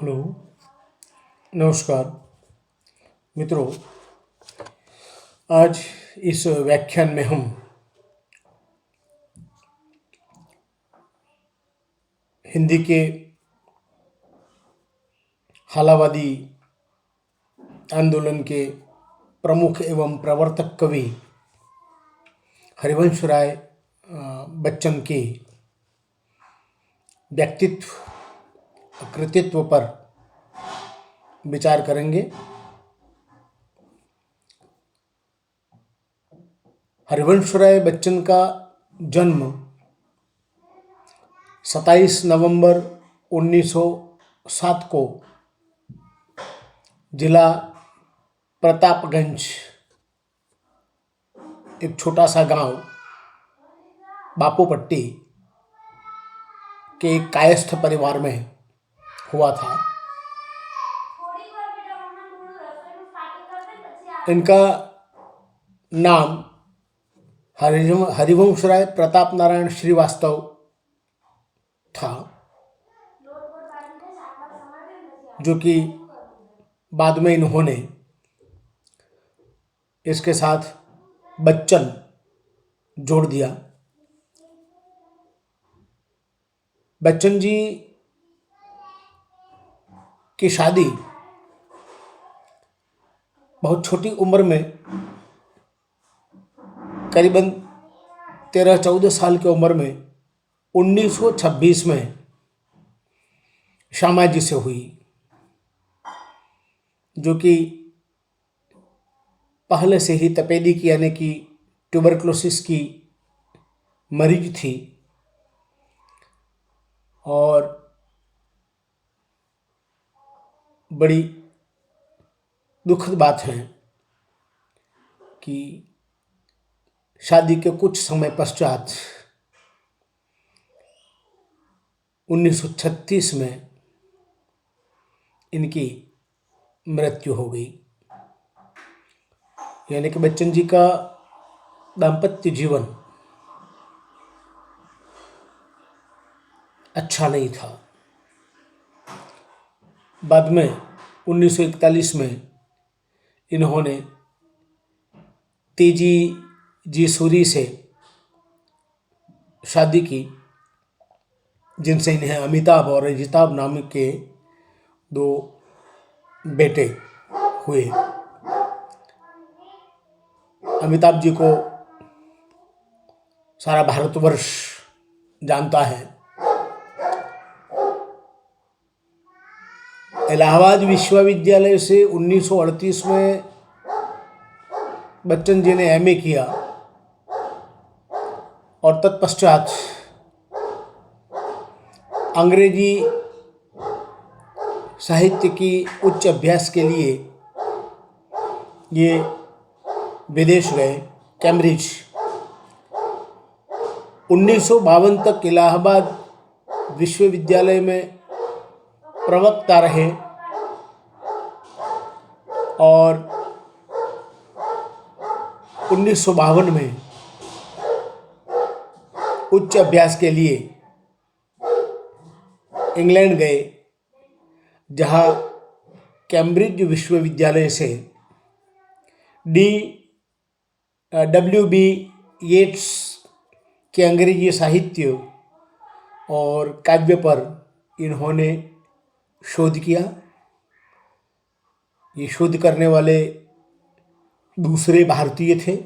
Hello. नमस्कार मित्रों। आज इस व्याख्यान में हम हिंदी के हालावादी आंदोलन के प्रमुख एवं प्रवर्तक कवि हरिवंश राय बच्चन के व्यक्तित्व कृतित्व पर विचार करेंगे। हरिवंश राय बच्चन का जन्म 27 नवंबर 1907 को जिला प्रतापगंज, एक छोटा सा गांव बापूपट्टी के एक कायस्थ परिवार में हुआ था। इनका नाम हरिवंश राय प्रताप नारायण श्रीवास्तव था, जो कि बाद में इन्होंने इसके साथ बच्चन जोड़ दिया। बच्चन जी की शादी बहुत छोटी उम्र में, करीबन 13-14 साल की उम्र में 1926 में श्यामा जी से हुई, जो कि पहले से ही तपेदिक यानी कि ट्यूबरक्लोसिस की मरीज थी। और बड़ी दुखद बात है कि शादी के कुछ समय पश्चात 1936 में इनकी मृत्यु हो गई। यानी कि बच्चन जी का दाम्पत्य जीवन अच्छा नहीं था। बाद में 1941 में इन्होंने तेजी जी सूरी से शादी की, जिनसे इन्हें अमिताभ और अजिताभ नाम के 2 बेटे हुए। अमिताभ जी को सारा भारतवर्ष जानता है। इलाहाबाद विश्वविद्यालय से 1938 में बच्चन जी ने एमए किया और तत्पश्चात अंग्रेजी साहित्य की उच्च अभ्यास के लिए ये विदेश गए, कैम्ब्रिज। 1952 तक इलाहाबाद विश्वविद्यालय में प्रवक्ता रहे और 1952 में उच्च अभ्यास के लिए इंग्लैंड गए, जहां कैम्ब्रिज विश्वविद्यालय से W.B. येट्स के अंग्रेजी साहित्य और काव्य पर इन्होंने शोध किया। ये शोध करने वाले दूसरे भारतीय थे।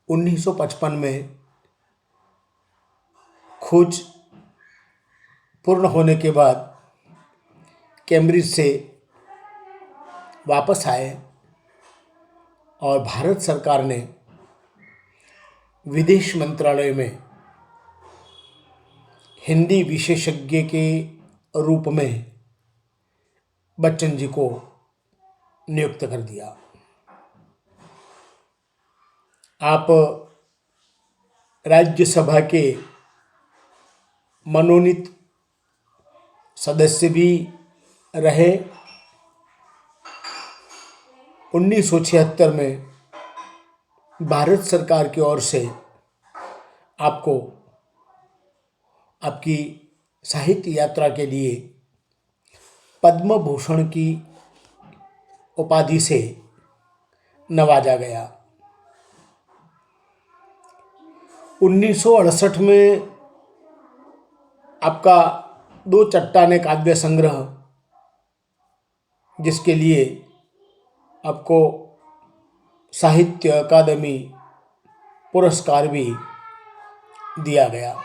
1955 में खोज पूर्ण होने के बाद कैम्ब्रिज से वापस आए और भारत सरकार ने विदेश मंत्रालय में हिंदी विशेषज्ञ के रूप में बच्चन जी को नियुक्त कर दिया। आप राज्यसभा के मनोनीत सदस्य भी रहे। 1976 में भारत सरकार की ओर से आपको आपकी साहित्य यात्रा के लिए पद्म भूषण की उपाधि से नवाजा गया। 1968 में आपका 2 चट्टाने काव्य संग्रह, जिसके लिए आपको साहित्य अकादमी पुरस्कार भी दिया गया।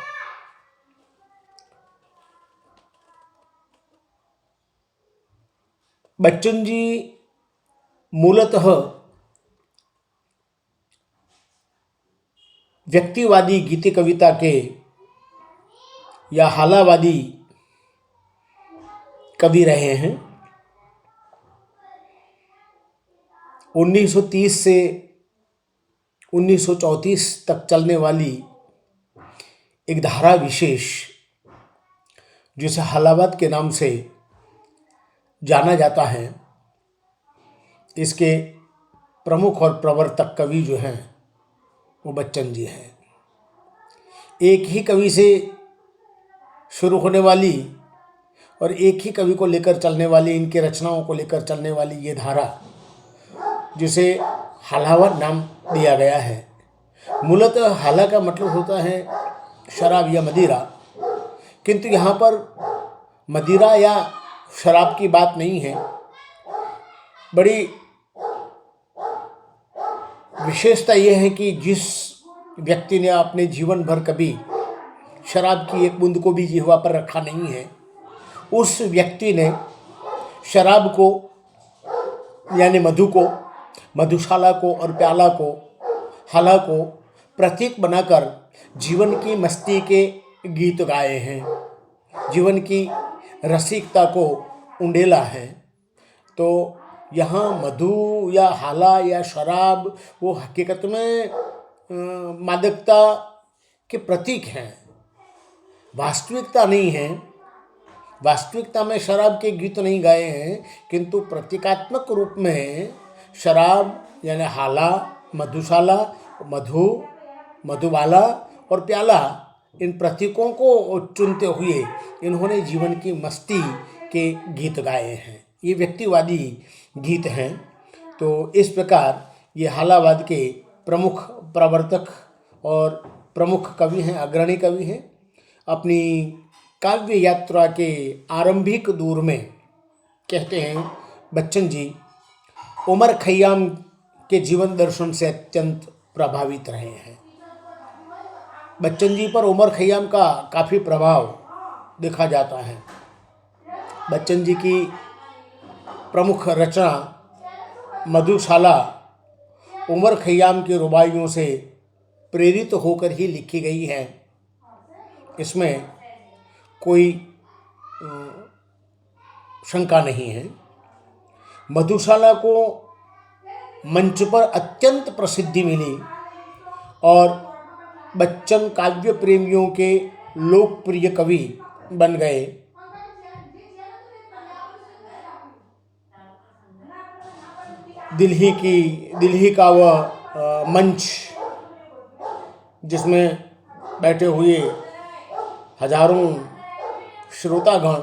बच्चन जी मूलतः व्यक्तिवादी गीति कविता के या हालावादी कवि रहे हैं। 1930 से 1934 तक चलने वाली एक धारा विशेष, जिसे हालावाद के नाम से जाना जाता है, इसके प्रमुख और प्रवर्तक कवि जो हैं वो बच्चन जी हैं। एक ही कवि से शुरू होने वाली और एक ही कवि को लेकर चलने वाली, इनके रचनाओं को लेकर चलने वाली ये धारा, जिसे हालावाद नाम दिया गया है। मूलतः हाला का मतलब होता है शराब या मदिरा, किंतु यहाँ पर मदिरा या शराब की बात नहीं है। बड़ी विशेषता यह है कि जिस व्यक्ति ने अपने जीवन भर कभी शराब की एक बूंद को भी जिह्वा पर रखा नहीं है, उस व्यक्ति ने शराब को यानी मधु को, मधुशाला को और प्याला को, हाला को प्रतीक बनाकर जीवन की मस्ती के गीत गाए हैं, जीवन की रसिकता को उंडेला है। तो यहाँ मधु या हाला या शराब वो हकीकत में मादकता के प्रतीक हैं, वास्तविकता नहीं है। वास्तविकता में शराब के गीत नहीं गाए हैं, किंतु प्रतीकात्मक रूप में शराब यानी हाला, मधुशाला, मधु, मधुबाला और प्याला, इन प्रतीकों को चुनते हुए इन्होंने जीवन की मस्ती के गीत गाए हैं। ये व्यक्तिवादी गीत हैं। तो इस प्रकार ये हालावाद के प्रमुख प्रवर्तक और प्रमुख कवि हैं, अग्रणी कवि हैं। अपनी काव्य यात्रा के आरंभिक दौर में कहते हैं बच्चन जी उमर खयाम के जीवन दर्शन से अत्यंत प्रभावित रहे हैं। बच्चन जी पर उमर खयाम का काफ़ी प्रभाव देखा जाता है। बच्चन जी की प्रमुख रचना मधुशाला उमर खयाम की रुबाइयों से प्रेरित होकर ही लिखी गई है। इसमें कोई शंका नहीं है। मधुशाला को मंच पर अत्यंत प्रसिद्धि मिली और बच्चन काव्य प्रेमियों के लोकप्रिय कवि बन गए। दिल्ली का वह मंच, जिसमें बैठे हुए हजारों श्रोतागण,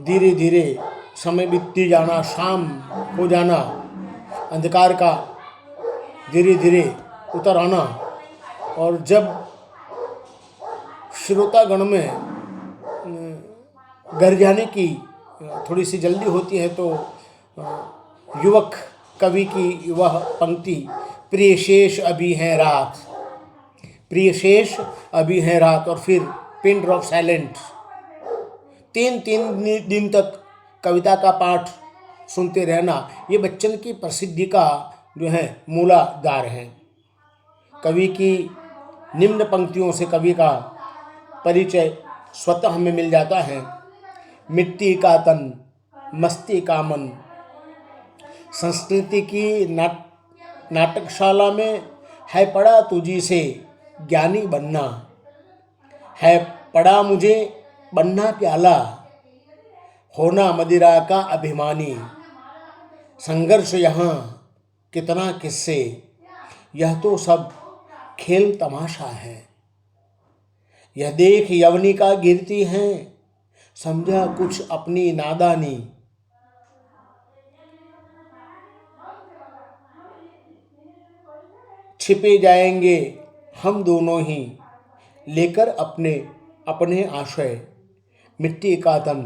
धीरे धीरे समय बीतती जाना, शाम हो जाना, अंधकार का धीरे धीरे उतर आना, और जब श्रोतागण में घर जाने की थोड़ी सी जल्दी होती है तो युवक कवि की वह पंक्ति, प्रिय शेष अभी है रात, प्रिय शेष अभी है रात, और फिर पिन ड्रॉप साइलेंट, तीन दिन तक कविता का पाठ सुनते रहना, ये बच्चन की प्रसिद्धि का जो है मूलाधार है। कवि की निम्न पंक्तियों से कवि का परिचय स्वतः हमें मिल जाता है। मिट्टी का तन, मस्ती का मन, संस्कृति की नाटकशाला में है पड़ा तुझी से ज्ञानी बनना, है पड़ा मुझे बनना प्याला, होना मदिरा का अभिमानी, संघर्ष यहाँ कितना किससे, यह तो सब खेल तमाशा है। यह देख यवनी का गिरती हैं, समझा कुछ अपनी नादानी। छिपे जाएंगे हम दोनों ही, लेकर अपने अपने आशय। मिट्टी का तन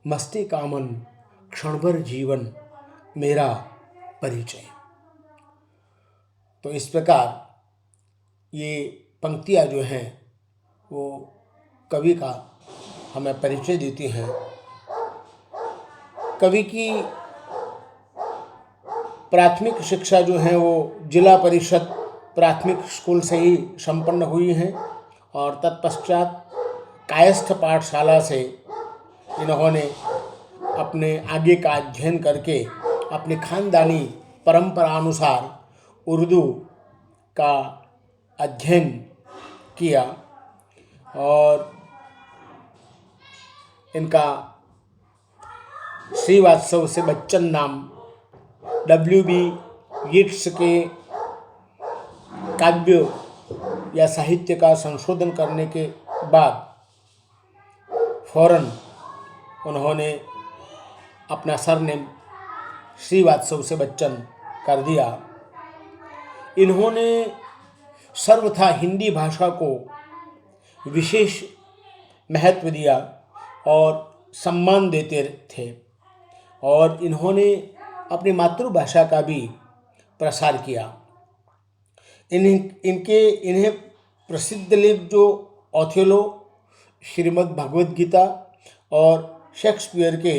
मस्ती का मन, क्षणभर जीवन मेरा परिचय। तो इस प्रकार ये पंक्तियाँ जो हैं वो कवि का हमें परिचय देती हैं। कवि की प्राथमिक शिक्षा जो है वो जिला परिषद प्राथमिक स्कूल से ही संपन्न हुई है और तत्पश्चात कायस्थ पाठशाला से इन्होंने अपने आगे का अध्ययन करके अपनी खानदानी परंपरा अनुसार उर्दू का अध्ययन किया और इनका श्रीवास्तव से बच्चन नाम W.B. येट्स के काव्य या साहित्य का संशोधन करने के बाद फौरन उन्होंने अपना सरनेम श्रीवास्तव से बच्चन कर दिया। इन्होंने सर्वथा हिंदी भाषा को विशेष महत्व दिया और सम्मान देते थे और इन्होंने अपनी मातृभाषा का भी प्रसार किया। इन्हें प्रसिद्ध लेख जो ओथेलो, श्रीमद् भगवद गीता और शेक्सपियर के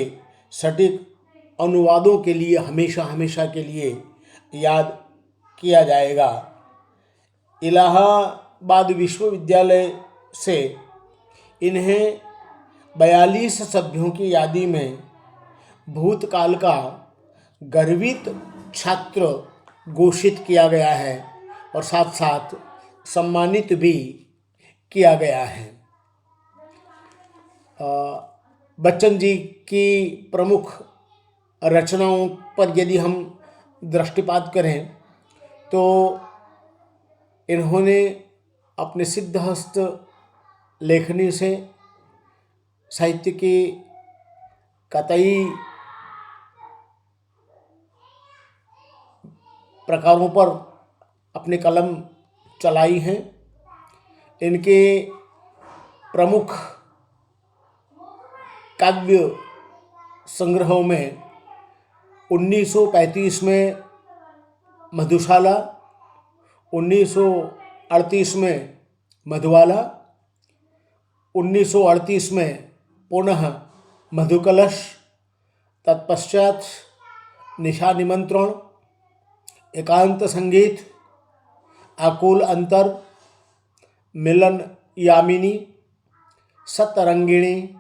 सटीक अनुवादों के लिए हमेशा हमेशा के लिए याद किया जाएगा। इलाहाबाद विश्वविद्यालय से इन्हें 42 सभ्यों की यादी में भूतकाल का गर्वित छात्र घोषित किया गया है और साथ साथ सम्मानित भी किया गया है। बच्चन जी की प्रमुख रचनाओं पर यदि हम दृष्टिपात करें तो इन्होंने अपने सिद्धहस्त लेखनी से साहित्य के कतई प्रकारों पर अपनी कलम चलाई हैं। इनके प्रमुख काव्य संग्रहों में 1935 में मधुशाला, 1938 में मधुबाला, 1938 में पुनः मधुकलश, तत्पश्चात निशा निमंत्रण, एकांत संगीत, आकुल अंतर, मिलन यामिनी, सतरंगिणी,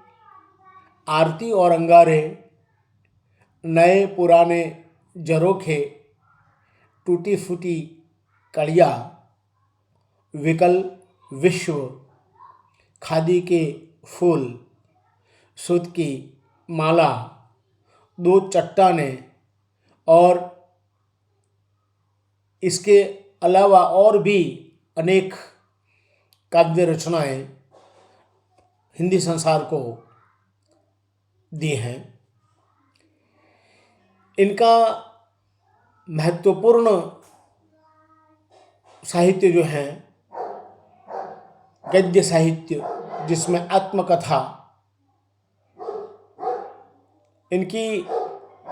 आरती और अंगारे, नए पुराने झरोखे, टूटी फूटी कड़िया, विकल विश्व, खादी के फूल, सूत की माला, दो चट्टाने और इसके अलावा और भी अनेक काव्य रचनाएं हिंदी संसार को दी हैं। इनका महत्वपूर्ण साहित्य जो है गद्य साहित्य, जिसमें आत्मकथा, इनकी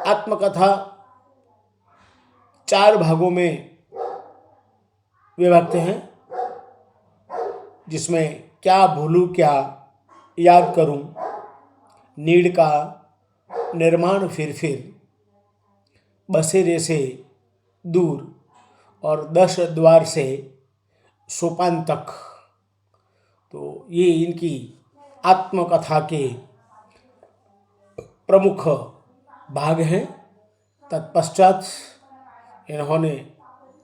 आत्मकथा 4 भागों में विभक्त हैं, जिसमें क्या भूलूं क्या याद करूं, नीड़ का निर्माण फिर बसेरे से दूर और 10 द्वार से सोपान तक। तो ये इनकी आत्मकथा के प्रमुख भाग हैं। तत्पश्चात इन्होंने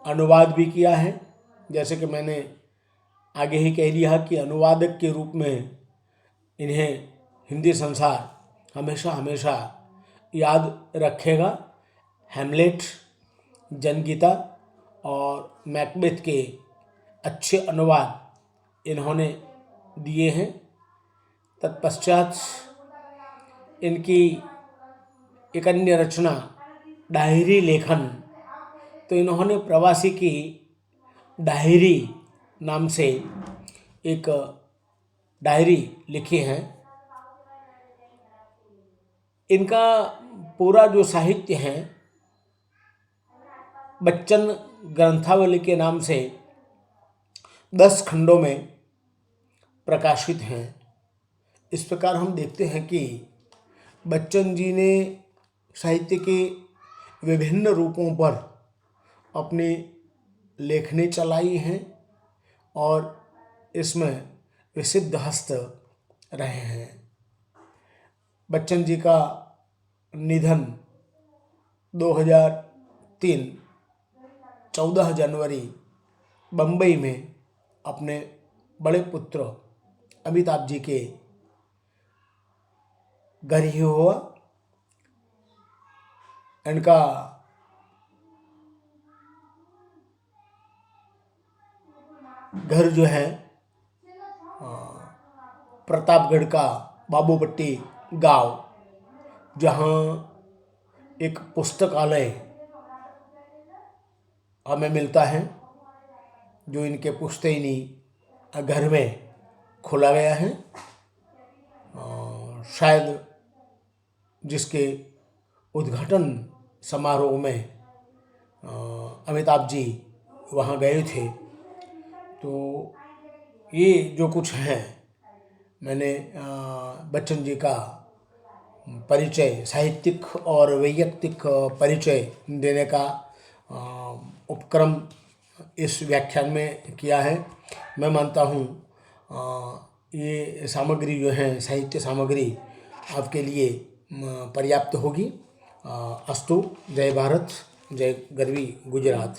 अनुवाद भी किया है। जैसे कि मैंने आगे ही कह दिया कि अनुवादक के रूप में इन्हें हिंदी संसार हमेशा हमेशा याद रखेगा। हैमलेट, जनगीता और मैकबेथ के अच्छे अनुवाद इन्होंने दिए हैं। तत्पश्चात इनकी एक अन्य रचना डायरी लेखन, तो इन्होंने प्रवासी की डायरी नाम से एक डायरी लिखी है। इनका पूरा जो साहित्य है बच्चन ग्रंथावली के नाम से 10 खंडों में प्रकाशित हैं। इस प्रकार हम देखते हैं कि बच्चन जी ने साहित्य के विभिन्न रूपों पर अपनी लेखनी चलाई हैं और इसमें विसिद्ध हस्त रहे हैं। बच्चन जी का निधन 2003 14 जनवरी बम्बई में अपने बड़े पुत्र अमिताभ जी के घर ही हुआ। इनका घर जो है प्रतापगढ़ का बाबूपट्टी गांव, जहां एक पुस्तकालय हमें मिलता है जो इनके पुश्तैनी घर में खोला गया है। शायद जिसके उद्घाटन समारोह में अमिताभ जी वहाँ गए थे। तो ये जो कुछ है, मैंने बच्चन जी का परिचय, साहित्यिक और वैयक्तिक परिचय देने का उपक्रम इस व्याख्यान में किया है। मैं मानता हूँ ये सामग्री जो है, साहित्य सामग्री आपके लिए पर्याप्त होगी। अस्तु। जय भारत, जय गरवी गुजरात।